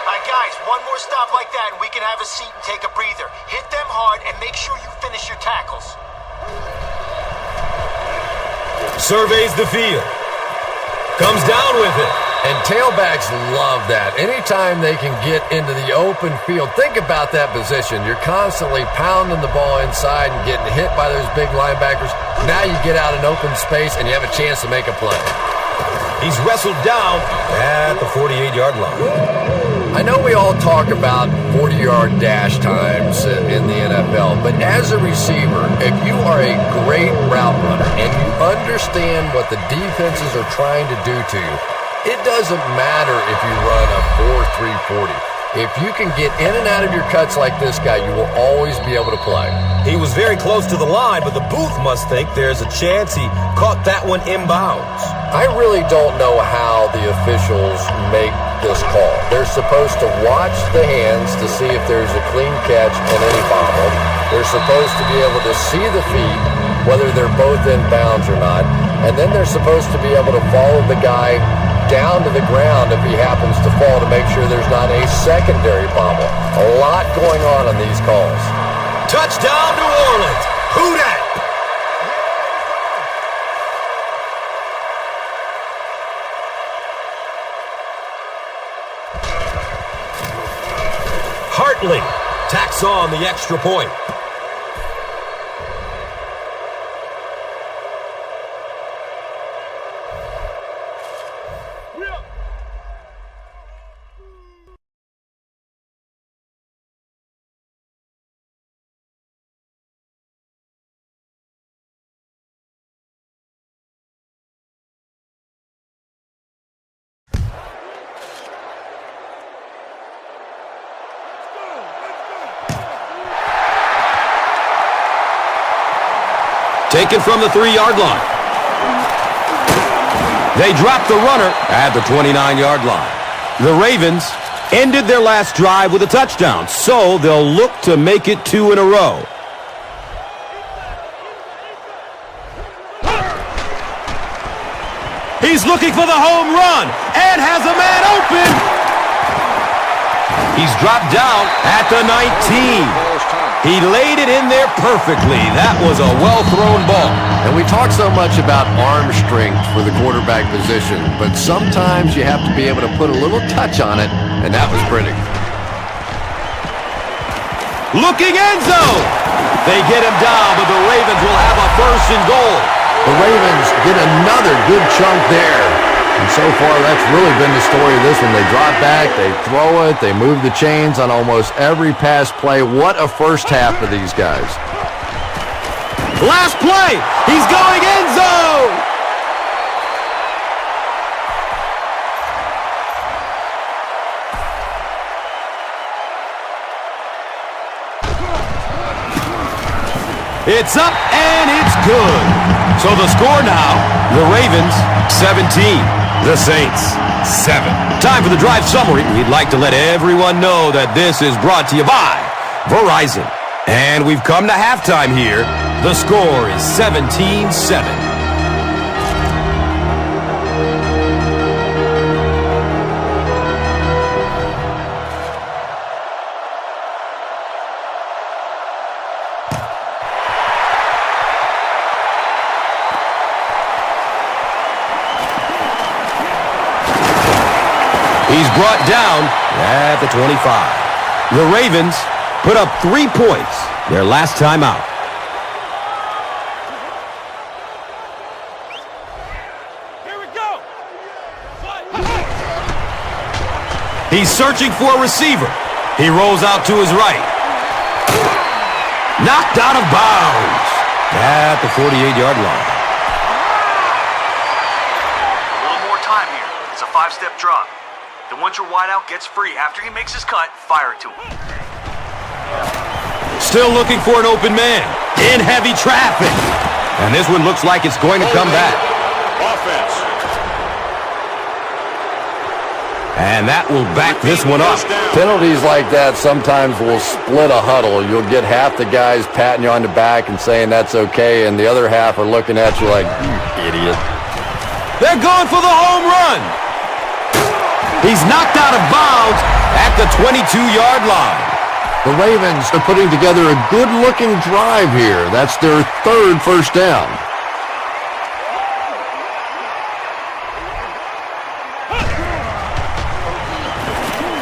I: All right, guys, one more stop like that and we can have a seat and take a breather. Hit them hard and make sure you finish your tackles.
H: Surveys the field. Comes down with it.
E: And tailbacks love that. Anytime they can get into the open field, think about that position. You're constantly pounding the ball inside and getting hit by those big linebackers. Now you get out in open space and you have a chance to make a play.
H: He's wrestled down at the 48-yard line.
E: I know we all talk about 40-yard dash times in the NFL, but as a receiver, if you are a great route runner and you understand what the defenses are trying to do to you, it doesn't matter if you run a 4.340. If you can get in and out of your cuts like this guy, you will always be able to play.
H: He was very close to the line, but the booth must think there's a chance he caught that one inbounds.
E: I really don't know how the officials make this call. They're supposed to watch the hands to see if there's a clean catch and any bobble. They're supposed to be able to see the feet, whether they're both in bounds or not, and then they're supposed to be able to follow the guy down to the ground if he happens to fall to make sure there's not a secondary bobble. A lot going on these calls.
H: Touchdown, New Orleans. Who dat? Hartley tacks on the extra point. Taken from the 3-yard line. They drop the runner at the 29-yard line. The Ravens ended their last drive with a touchdown, so they'll look to make it 2 in a row. He's looking for the home run and has a man open. He's dropped down at the 19. He laid it in there perfectly. That was a well-thrown ball.
E: And we talk so much about arm strength for the quarterback position, but sometimes you have to be able to put a little touch on it, and that was pretty.
H: Looking end zone. They get him down, but the Ravens will have a 1st and goal.
E: The Ravens get another good chunk there. And so far, that's really been the story of this one. They drop back, they throw it, they move the chains on almost every pass play. What a first half for these guys.
H: Last play. He's going end zone. It's up and it's good. So the score now, the Ravens 17. The Saints 7. Time for the drive summary. We'd like to let everyone know that this is brought to you by Verizon. And we've come to halftime here. The score is 17-7. He's brought down at the 25. The Ravens put up 3 points their last time out.
D: Here we go.
H: He's searching for a receiver. He rolls out to his right. Knocked out of bounds at the 48-yard line.
J: A little more time here. It's a 5-step drop. Then once your wideout gets free after he makes his cut, fire it to him.
H: Still looking for an open man in heavy traffic. And this one looks like it's going to come back.
D: Offense.
H: And that will back this one up.
E: Penalties like that sometimes will split a huddle. You'll get half the guys patting you on the back and saying that's okay, and the other half are looking at you like, you idiot.
H: They're going for the home run. He's knocked out of bounds at the 22-yard line.
E: The Ravens are putting together a good-looking drive here. That's their 3rd first down.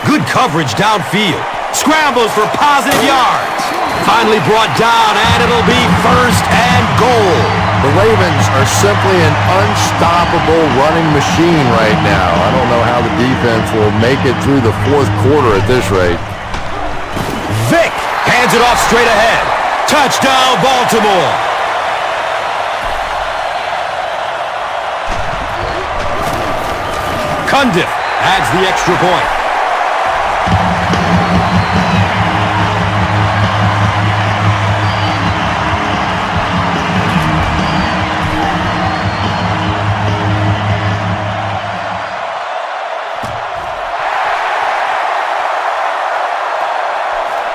H: Good coverage downfield. Scrambles for positive yards. Finally brought down, and it'll be 1st and goal.
E: The Ravens are simply an unstoppable running machine right now. I don't know how the defense will make it through the 4th quarter at this rate.
H: Vick hands it off straight ahead. Touchdown, Baltimore. Cundiff adds the extra point.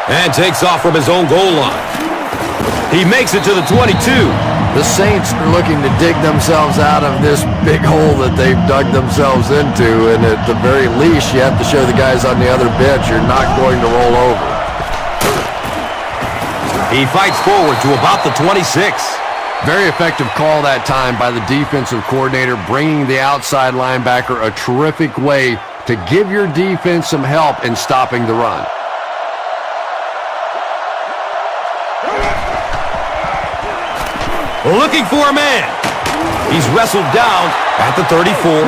H: And takes off from his own goal line. He makes it to the 22.
E: The Saints are looking to dig themselves out of this big hole that they've dug themselves into, and at the very least, you have to show the guys on the other bench you're not going to roll over.
H: He fights forward to about the 26.
E: Very effective call that time by the defensive coordinator, bringing the outside linebacker a terrific way to give your defense some help in stopping the run.
H: Looking for a man. He's wrestled down at the 34.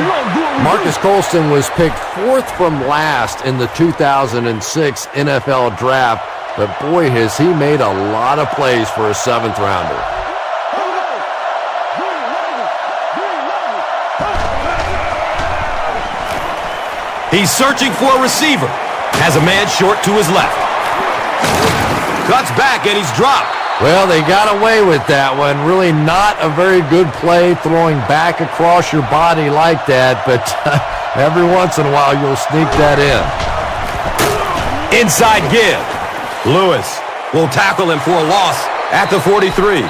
E: Marcus Colston was picked 4th from last in the 2006 NFL Draft, but boy, has he made a lot of plays for a 7th rounder.
H: He's searching for a receiver. Has a man short to his left. Cuts back and he's dropped.
E: Well, they got away with that one. Really not a very good play throwing back across your body like that, but every once in a while you'll sneak that in.
H: Inside give. Lewis will tackle him for a loss at the 43.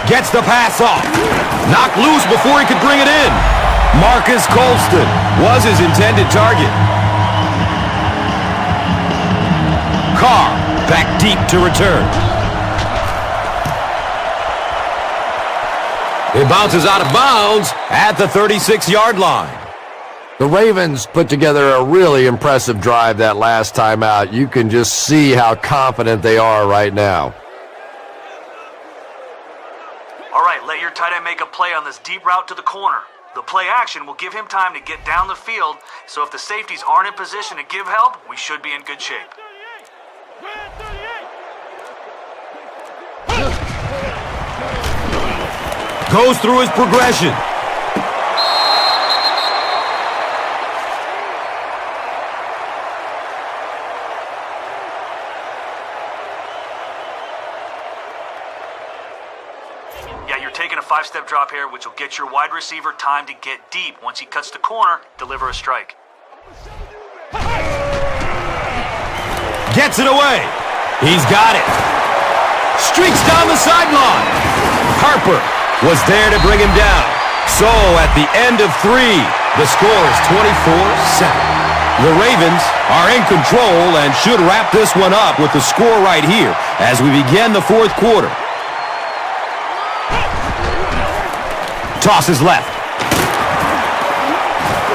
H: Gets the pass off. Knocked loose before he could bring it in. Marcus Colston was his intended target. Carr back deep to return. It bounces out of bounds at the 36-yard line.
E: The Ravens put together a really impressive drive that last time out. You can just see how confident they are right now.
J: All right, let your tight end make a play on this deep route to the corner. The play action will give him time to get down the field, so if the safeties aren't in position to give help, we should be in good shape.
H: Goes through his progression.
J: Taking a 5-step drop here, which will get your wide receiver time to get deep. Once he cuts the corner, deliver a strike.
H: Gets it away. He's got it. Streaks down the sideline. Harper was there to bring him down. So at the end of 3, the score is 24-7. The Ravens are in control and should wrap this one up with the score right here as we begin the 4th quarter. Tosses left.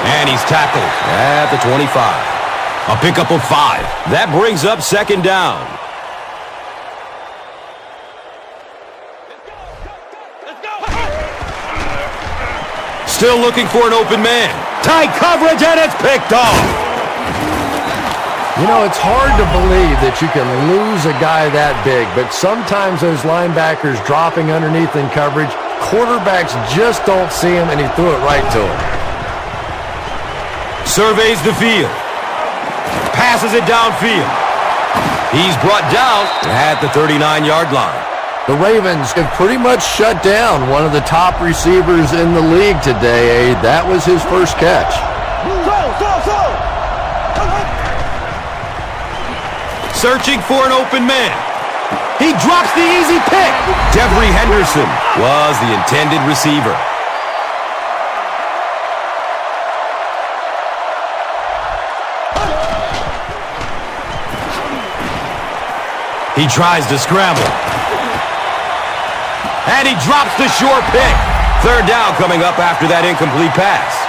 H: And he's tackled at the 25. A pickup of 5. That brings up 2nd down. Still looking for an open man. Tight coverage and it's picked off.
E: You know, it's hard to believe that you can lose a guy that big, but sometimes those linebackers dropping underneath in coverage, quarterbacks just don't see him, and he threw it right to him.
H: Surveys the field. Passes it downfield. He's brought down at the 39-yard line.
E: The Ravens have pretty much shut down one of the top receivers in the league today. That was his first catch.
H: Searching for an open man. He drops the easy pick. Devery Henderson was the intended receiver. He tries to scramble. And he drops the short pick. 3rd down coming up after that incomplete pass.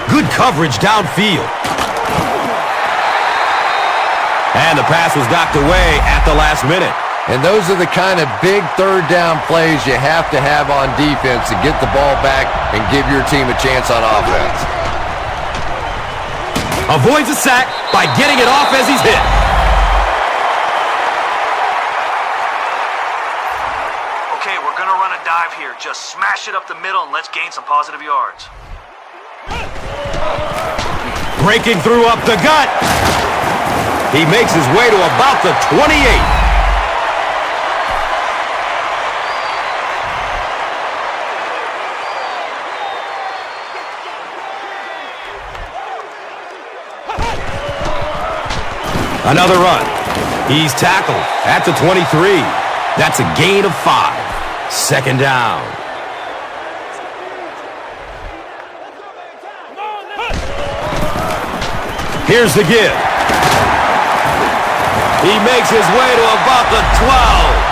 H: Good coverage downfield. And the pass was knocked away at the last minute.
E: And those are the kind of big 3rd down plays you have to have on defense to get the ball back and give your team a chance on offense.
H: Avoids a sack by getting it off as he's hit.
J: Okay, we're going to run a dive here. Just smash it up the middle and let's gain some positive yards.
H: Breaking through up the gut. He makes his way to about the 28. Another run. He's tackled at the 23. That's a gain of 5. Second down. Here's the give. He makes his way to about the 12.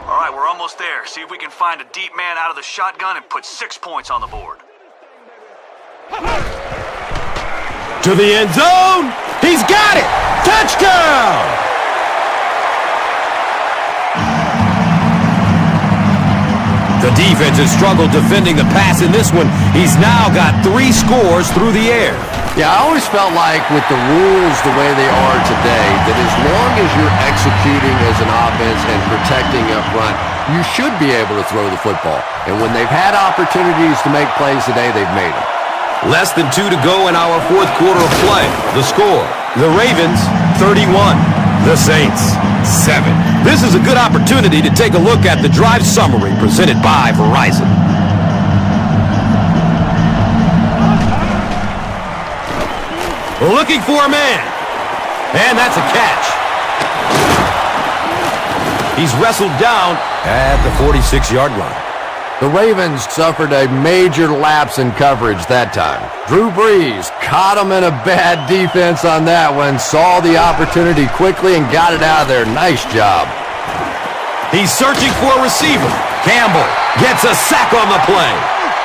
J: All right, we're almost there. See if we can find a deep man out of the shotgun and put 6 points on the board.
H: To the end zone. He's got it. Touchdown. The defense has struggled defending the pass in this one. He's now got 3 scores through the air.
E: Yeah, I always felt like with the rules the way they are today, that as long as you're executing as an offense and protecting up front, you should be able to throw the football. And when they've had opportunities to make plays today, they've made them.
H: Less than 2 to go in our fourth quarter of play. The score, the Ravens 31, the Saints 7. This is a good opportunity to take a look at the drive summary presented by Verizon. Looking for a man. And that's a catch. He's wrestled down at the 46-yard line.
E: The Ravens suffered a major lapse in coverage that time. Drew Brees caught him in a bad defense on that one, saw the opportunity quickly and got it out of there. Nice job.
H: He's searching for a receiver. Campbell gets a sack on the play.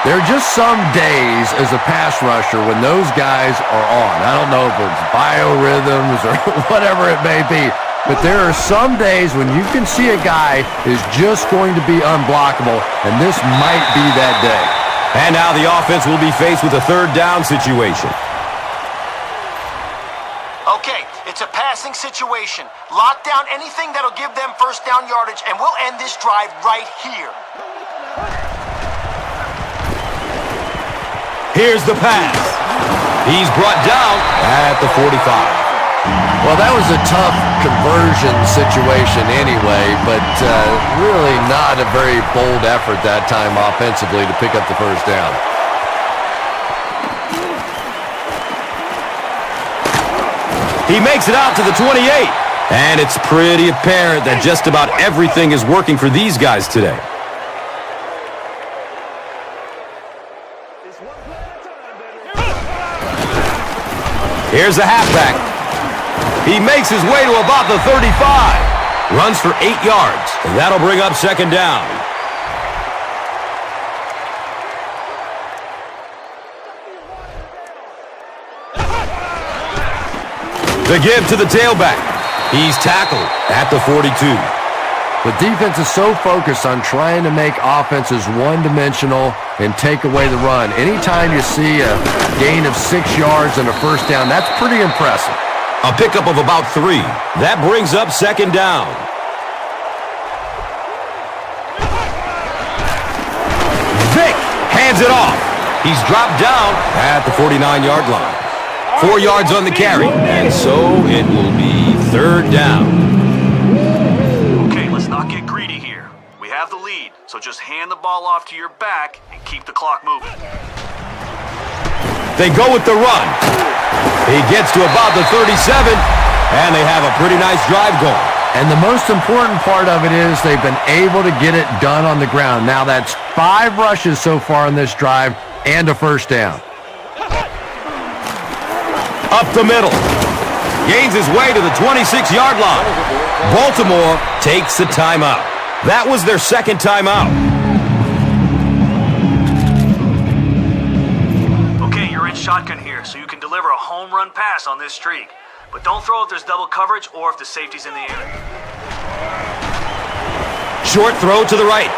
E: There are just some days as a pass rusher when those guys are on. I don't know if it's biorhythms or whatever it may be, but there are some days when you can see a guy is just going to be unblockable, and this might be that day.
H: And now the offense will be faced with a third down situation.
I: Okay, it's a passing situation. Lock down anything that'll give them first down yardage, and we'll end this drive right here.
H: Here's the pass. He's brought down at the 45.
E: Well, that was a tough conversion situation anyway, but really not a very bold effort that time offensively to pick up the first down.
H: He makes it out to the 28. And it's pretty apparent that just about everything is working for these guys today. Here's the halfback. He makes his way to about the 35. Runs for 8 yards. And that'll bring up second down. The give to the tailback. He's tackled at the 42.
E: The defense is so focused on trying to make offenses one-dimensional and take away the run. Anytime you see a gain of 6 yards and a first down, that's pretty impressive.
H: A pickup of about 3. That brings up second down. Vick hands it off. He's dropped down at the 49-yard line. 4 yards on the carry, and so it will be third down.
J: Not get greedy here. We have the lead, so just hand the ball off to your back and keep the clock moving.
H: They go with the run. He gets to about the 37, and they have a pretty nice drive going.
E: And the most important part of it is they've been able to get it done on the ground. Now that's 5 rushes so far in this drive and a first down.
H: Up the middle. Gains his way to the 26-yard line. Baltimore takes the timeout. That was their second timeout.
J: Okay, you're in shotgun here, so you can deliver a home run pass on this streak. But don't throw if there's double coverage or if the safety's in the area.
H: Short throw to the right.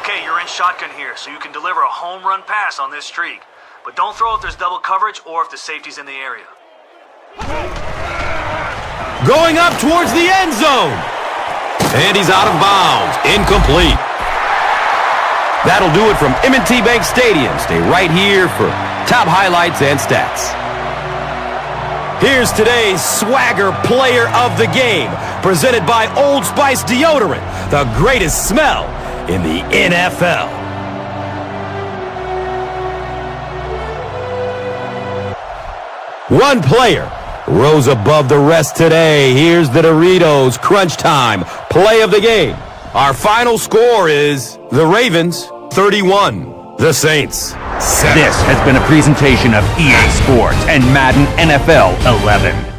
J: Okay, you're in shotgun here, so you can deliver a home run pass on this streak. But don't throw if there's double coverage or if the safety's in the area.
H: Going up towards the end zone. And he's out of bounds. Incomplete. That'll do it from M&T Bank Stadium. Stay right here for top highlights and stats. Here's today's Swagger Player of the Game, presented by Old Spice Deodorant, the greatest smell in the NFL. One player rose above the rest today. Here's the Doritos Crunch Time Play of the Game. Our final score is the Ravens 31, the Saints 7.
A: This has been a presentation of EA Sports and Madden NFL 11.